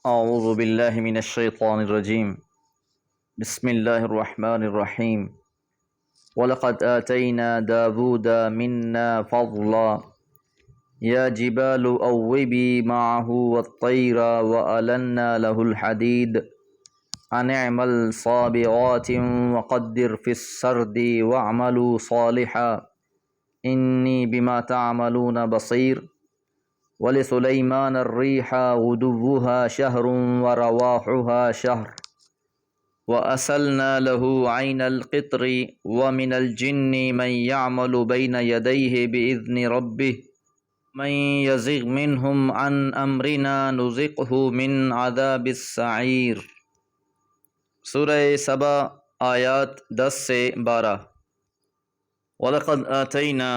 اعوذ باللہ من الشیطان الرجیم بسم اللہ الرحمن الرحیم وَلَقَدْ آتَيْنَا دَاوُودَ مِنَّا فَضْلًا يَا جِبَالُ أَوِّبِي مَعَهُ وَالطَّيْرَ وَأَلَنَّا لَهُ الْحَدِيدَ أَنِ اعْمَلْ صَابِغَاتٍ وَقَدِّرْ فِي السَّرْدِ وَاعْمَلُوا صَالِحًا إِنِّي بِمَا تَعْمَلُونَ بَصِيرٌ وَلِسُلَيْمَانَ الرِّيحَ غُدُوُّهَا شَهْرٌ وَرَوَاحُهَا شَهْرٌ وَأَسَلْنَا لَهُ عَيْنَ الْقِطْرِ وَمِنَ الْجِنِّ مَنْ يَعْمَلُ بَيْنَ يَدَيْهِ بِإِذْنِ رَبِّهِ مَنْ يَزِغْ مِنْهُمْ عَنْ أَمْرِنَا نُذِقْهُ مِنْ عَذَابِ السَّعِيرِ۔ سورہ سبا آیات 10 سے 12۔ وَلَقَدْ آتَيْنَا،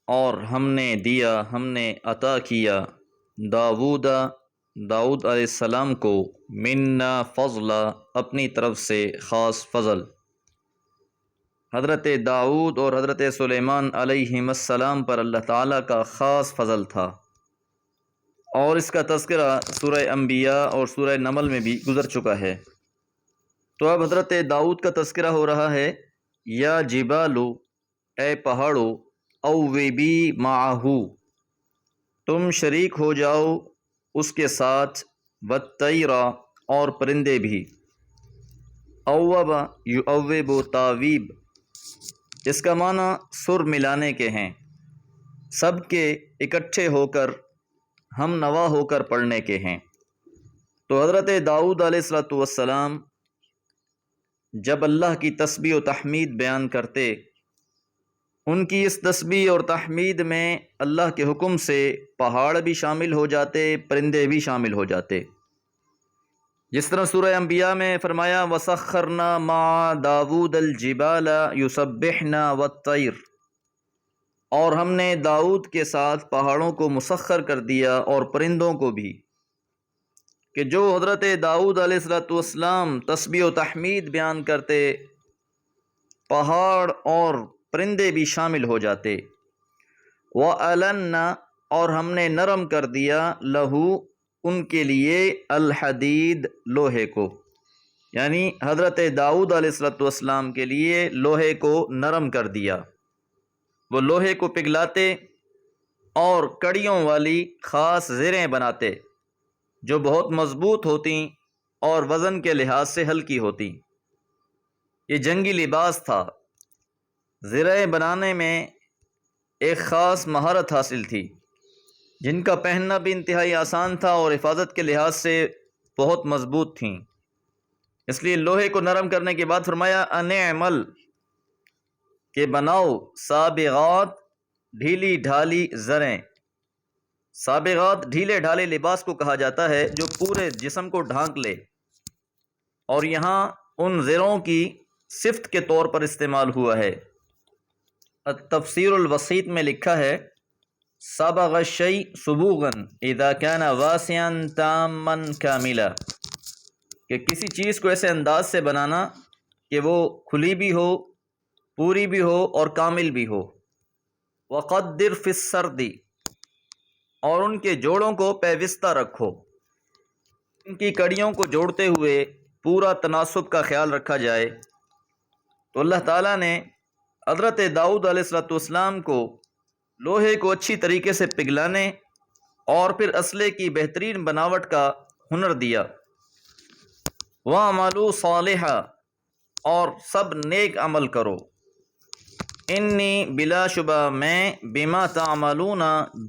اور ہم نے دیا، ہم نے عطا کیا، داود علیہ السلام کو، منا فضلا، اپنی طرف سے خاص فضل۔ حضرت داؤد اور حضرت سلیمان علیہم السلام پر اللہ تعالیٰ کا خاص فضل تھا، اور اس کا تذکرہ سورہ انبیاء اور سورہ نمل میں بھی گزر چکا ہے۔ تو اب حضرت داؤد کا تذکرہ ہو رہا ہے۔ یا جبالو، اے پہاڑو، اویبی معہو، تم شریک ہو جاؤ اس کے ساتھ، والطیرا، اور پرندے بھی۔ اوب یؤوب تاویب، اس کا معنی سر ملانے کے ہیں، سب کے اکٹھے ہو کر، ہم نوا ہو کر پڑھنے کے ہیں۔ تو حضرت داؤد علیہ السلام جب اللہ کی تسبیح و تحمید بیان کرتے، ان کی اس تسبیح اور تحمید میں اللہ کے حکم سے پہاڑ بھی شامل ہو جاتے، پرندے بھی شامل ہو جاتے۔ جس طرح سورہ انبیاء میں فرمایا وَسَخَّرْنَا مَعَ دَاوُودَ الْجِبَالَ يُسَبِّحْنَا وَالطَّيْرَ، اور ہم نے داؤد کے ساتھ پہاڑوں کو مسخر کر دیا اور پرندوں کو بھی، کہ جو حضرت داؤد علیہ السلام تسبیح و تحمید بیان کرتے، پہاڑ اور پرندے بھی شامل ہو جاتے۔ وَأَلَنَّا، اور ہم نے نرم کر دیا، لہو، ان کے لیے، الحدید، لوہے کو، یعنی حضرت داؤد علیہ السلام کے لیے لوہے کو نرم کر دیا۔ وہ لوہے کو پگھلاتے اور کڑیوں والی خاص زریں بناتے، جو بہت مضبوط ہوتیں اور وزن کے لحاظ سے ہلکی ہوتیں۔ یہ جنگی لباس تھا۔ زرہیں بنانے میں ایک خاص مہارت حاصل تھی، جن کا پہننا بھی انتہائی آسان تھا اور حفاظت کے لحاظ سے بہت مضبوط تھیں۔ اس لیے لوہے کو نرم کرنے کے بعد فرمایا ان اعمل، کہ بناؤ، سابغات، ڈھیلی ڈھالی زریں۔ سابغات ڈھیلے ڈھالے لباس کو کہا جاتا ہے جو پورے جسم کو ڈھانک لے، اور یہاں ان زروں کی صفت کے طور پر استعمال ہوا ہے۔ التفسیر الوسیط میں لکھا ہے صبغ الشیء صبوغا اذا كان واسعا تاما كاملا، کہ کسی چیز کو ایسے انداز سے بنانا کہ وہ کھلی بھی ہو، پوری بھی ہو اور کامل بھی ہو۔ وقدر فی السرد، اور ان کے جوڑوں کو پیوستہ رکھو، ان کی کڑیوں کو جوڑتے ہوئے پورا تناسب کا خیال رکھا جائے۔ تو اللہ تعالیٰ نے حضرت داؤد علیہ السلام کو لوہے کو اچھی طریقے سے پگھلانے اور پھر اسلحے کی بہترین بناوٹ کا ہنر دیا۔ وَاعْمَلُوا صَالِحًا، اور سب نیک عمل کرو۔ انی، بلا شبہ میں، بما تعملون،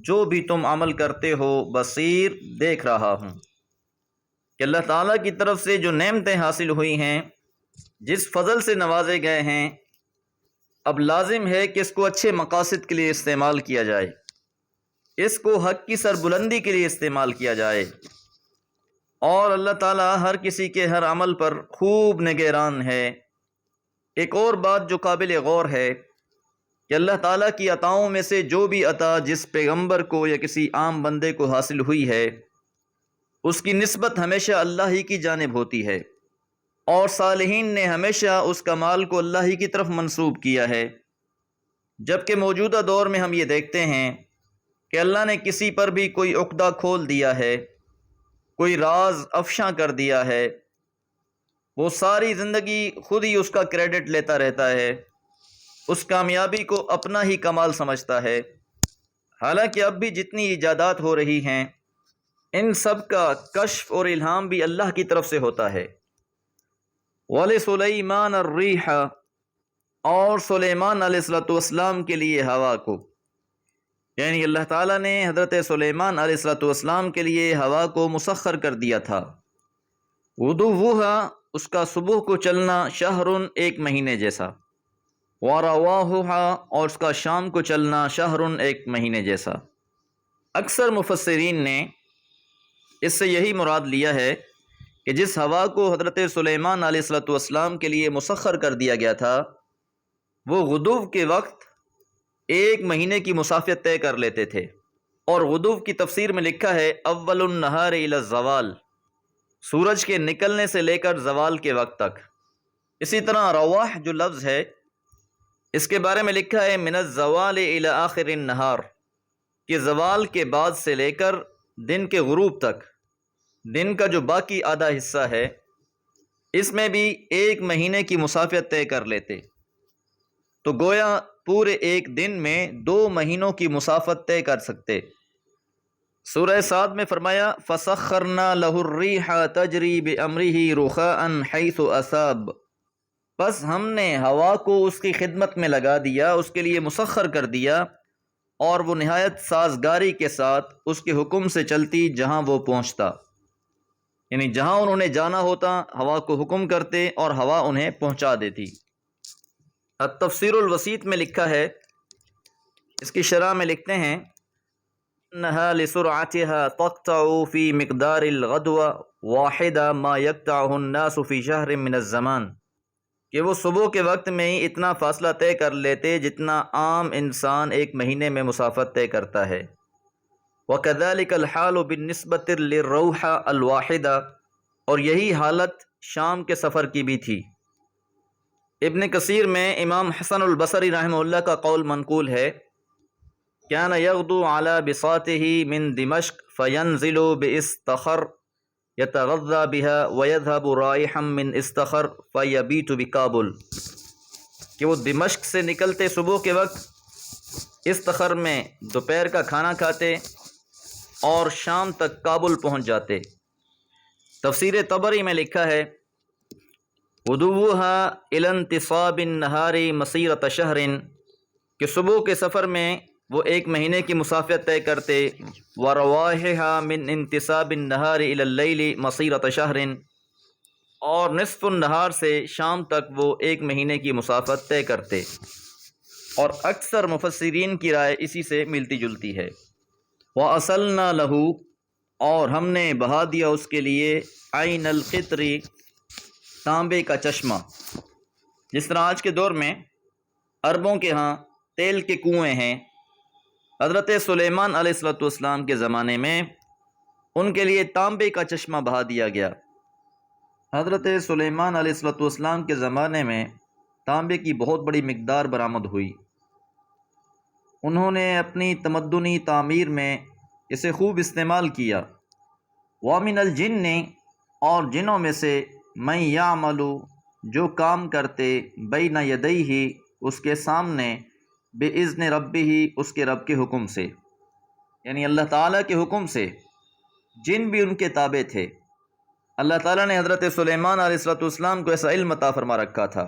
جو بھی تم عمل کرتے ہو، بصیر، دیکھ رہا ہوں۔ کہ اللہ تعالیٰ کی طرف سے جو نعمتیں حاصل ہوئی ہیں، جس فضل سے نوازے گئے ہیں، اب لازم ہے کہ اس کو اچھے مقاصد کے لیے استعمال کیا جائے، اس کو حق کی سربلندی کے لیے استعمال کیا جائے، اور اللہ تعالیٰ ہر کسی کے ہر عمل پر خوب نگران ہے۔ ایک اور بات جو قابل غور ہے کہ اللہ تعالیٰ کی عطاؤں میں سے جو بھی عطا جس پیغمبر کو یا کسی عام بندے کو حاصل ہوئی ہے، اس کی نسبت ہمیشہ اللہ ہی کی جانب ہوتی ہے، اور صالحین نے ہمیشہ اس کمال کو اللہ ہی کی طرف منسوب کیا ہے۔ جبکہ موجودہ دور میں ہم یہ دیکھتے ہیں کہ اللہ نے کسی پر بھی کوئی عقدہ کھول دیا ہے، کوئی راز افشاں کر دیا ہے، وہ ساری زندگی خود ہی اس کا کریڈٹ لیتا رہتا ہے، اس کامیابی کو اپنا ہی کمال سمجھتا ہے، حالانکہ اب بھی جتنی ایجادات ہو رہی ہیں ان سب کا کشف اور الہام بھی اللہ کی طرف سے ہوتا ہے۔ وَلِسُلَيْمَانَ الرِّيحَ، اور سلیمان علیہ السلام کے لیے ہوا کو، یعنی اللہ تعالیٰ نے حضرت سلیمان علیہ السلام کے لیے ہوا کو مسخر کر دیا تھا۔ غُدُوُّهَا، اس کا صبح کو چلنا، شہرٌ، ایک مہینے جیسا، وَرَوَاحُهَا، اور اس کا شام کو چلنا، شہرٌ، ایک مہینے جیسا۔ اکثر مفسرین نے اس سے یہی مراد لیا ہے کہ جس ہوا کو حضرت سلیمان علیہ السلام کے لیے مسخر کر دیا گیا تھا وہ غدو کے وقت ایک مہینے کی مسافت طے کر لیتے تھے، اور غدو کی تفسیر میں لکھا ہے اول النہار الی الزوال، سورج کے نکلنے سے لے کر زوال کے وقت تک۔ اسی طرح رواح جو لفظ ہے اس کے بارے میں لکھا ہے من الزوال الی آخر النہار، کہ زوال کے بعد سے لے کر دن کے غروب تک، دن کا جو باقی آدھا حصہ ہے اس میں بھی ایک مہینے کی مسافت طے کر لیتے، تو گویا پورے ایک دن میں 2 مہینوں کی مسافت طے کر سکتے۔ سورہ صاد میں فرمایا فَسَخَّرْنَا لَهُ الرِّيحَ تَجْرِي بِأَمْرِهِ رُخَاءً حَيْثُ أَصَابَ، بس ہم نے ہوا کو اس کی خدمت میں لگا دیا، اس کے لیے مسخر کر دیا، اور وہ نہایت سازگاری کے ساتھ اس کے حکم سے چلتی جہاں وہ پہنچتا، یعنی جہاں انہوں نے جانا ہوتا ہوا کو حکم کرتے اور ہوا انہیں پہنچا دیتی۔ التفسیر الوسیط میں لکھا ہے، اس کی شرح میں لکھتے ہیں انها لسرعتها تقطع في مقدار الغدوة واحدة ما يقطعه الناس في شهر من الزمان، کہ وہ صبح کے وقت میں ہی اتنا فاصلہ طے کر لیتے جتنا عام انسان ایک مہینے میں مسافت طے کرتا ہے۔ وَكَذَلِكَ الْحَالُ بِالنِّسْبَةِ لِلرَّوْحَ الْوَاحِدَةِ، اور یہی حالت شام کے سفر کی بھی تھی۔ ابن کثیر میں امام حسن البصری رحمہ اللہ کا قول منقول ہے كَانَ يَغْدُو عَلَى بِسَاطِهِ مِن دِمَشْقَ فَيَنْزِلُ بِإِسْتَخَرَ يَتَغَذَّى بِهَا وَيَذْهَبُ رَائِحًا مِّن إِسْتَخَرَ فَيَبِيتُ بِكَابُلَ، کہ وہ دمشق سے نکلتے صبح کے وقت استخر میں دوپہر کا کھانا کھاتے اور شام تک کابل پہنچ جاتے۔ تفسیر طبری میں لکھا ہے غدوها إلى انتصاب النهار مسيرة شهر، کہ صبح کے سفر میں وہ ایک مہینے کی مسافت طے کرتے، ورواحها من انتصاب النهار إلى الليل مسيرة شهر، اور نصف النہار سے شام تک وہ ایک مہینے کی مسافت طے کرتے، اور اکثر مفسرین کی رائے اسی سے ملتی جلتی ہے۔ وَأَصَلْنَا لَهُ، اور ہم نے بہا دیا اس کے لیے عین القطر، تانبے کا چشمہ، جس طرح آج کے دور میں عربوں کے ہاں تیل کے کنویں ہیں، حضرت سلیمان علیہ السلام کے زمانے میں ان کے لیے تانبے کا چشمہ بہا دیا گیا۔ حضرت سلیمان علیہ السلام کے زمانے میں تانبے کی بہت بڑی مقدار برآمد ہوئی، انہوں نے اپنی تمدنی تعمیر میں اسے خوب استعمال کیا۔ وَمِنَ الْجِنِّ، اور جنوں میں سے مَن يَعْمَلُ، جو کام کرتے، بَيْنَ يَدَيْهِ، اس کے سامنے، بِإِذْنِ رَبِّهِ، اس کے رب کے حکم سے، یعنی اللہ تعالیٰ کے حکم سے۔ جن بھی ان کے تابع تھے۔ اللہ تعالیٰ نے حضرت سلیمان علیہ السلام کو ایسا علم عطا فرما رکھا تھا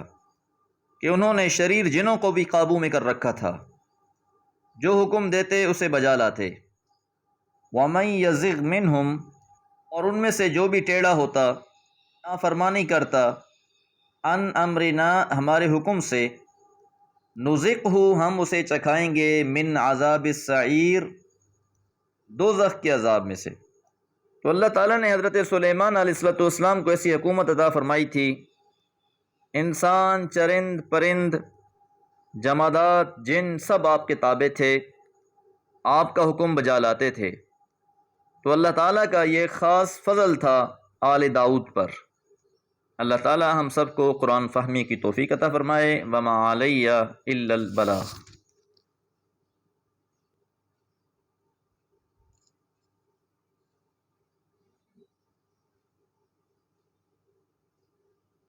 کہ انہوں نے شریر جنوں کو بھی قابو میں کر رکھا تھا، جو حکم دیتے اسے بجا لاتے۔ وَمَن يَزِغْ مِنْهُمْ، اور ان میں سے جو بھی ٹیڑھا ہوتا، نافرمانی کرتا، عن امرنا، ہمارے حکم سے، نُذِقْهُ، ہم اسے چکھائیں گے، من عذاب السعیر، دوزخ کے عذاب میں سے۔ تو اللہ تعالیٰ نے حضرت سلیمان علیہ السلام کو ایسی حکومت عطا فرمائی تھی، انسان، چرند، پرند، جمادات، جن، سب آپ کے تابع تھے، آپ کا حکم بجا لاتے تھے۔ تو اللہ تعالیٰ کا یہ خاص فضل تھا آل داؤد پر۔ اللہ تعالیٰ ہم سب کو قرآن فہمی کی توفیق عطا فرمائے۔ وما علیہ الا البلاغ۔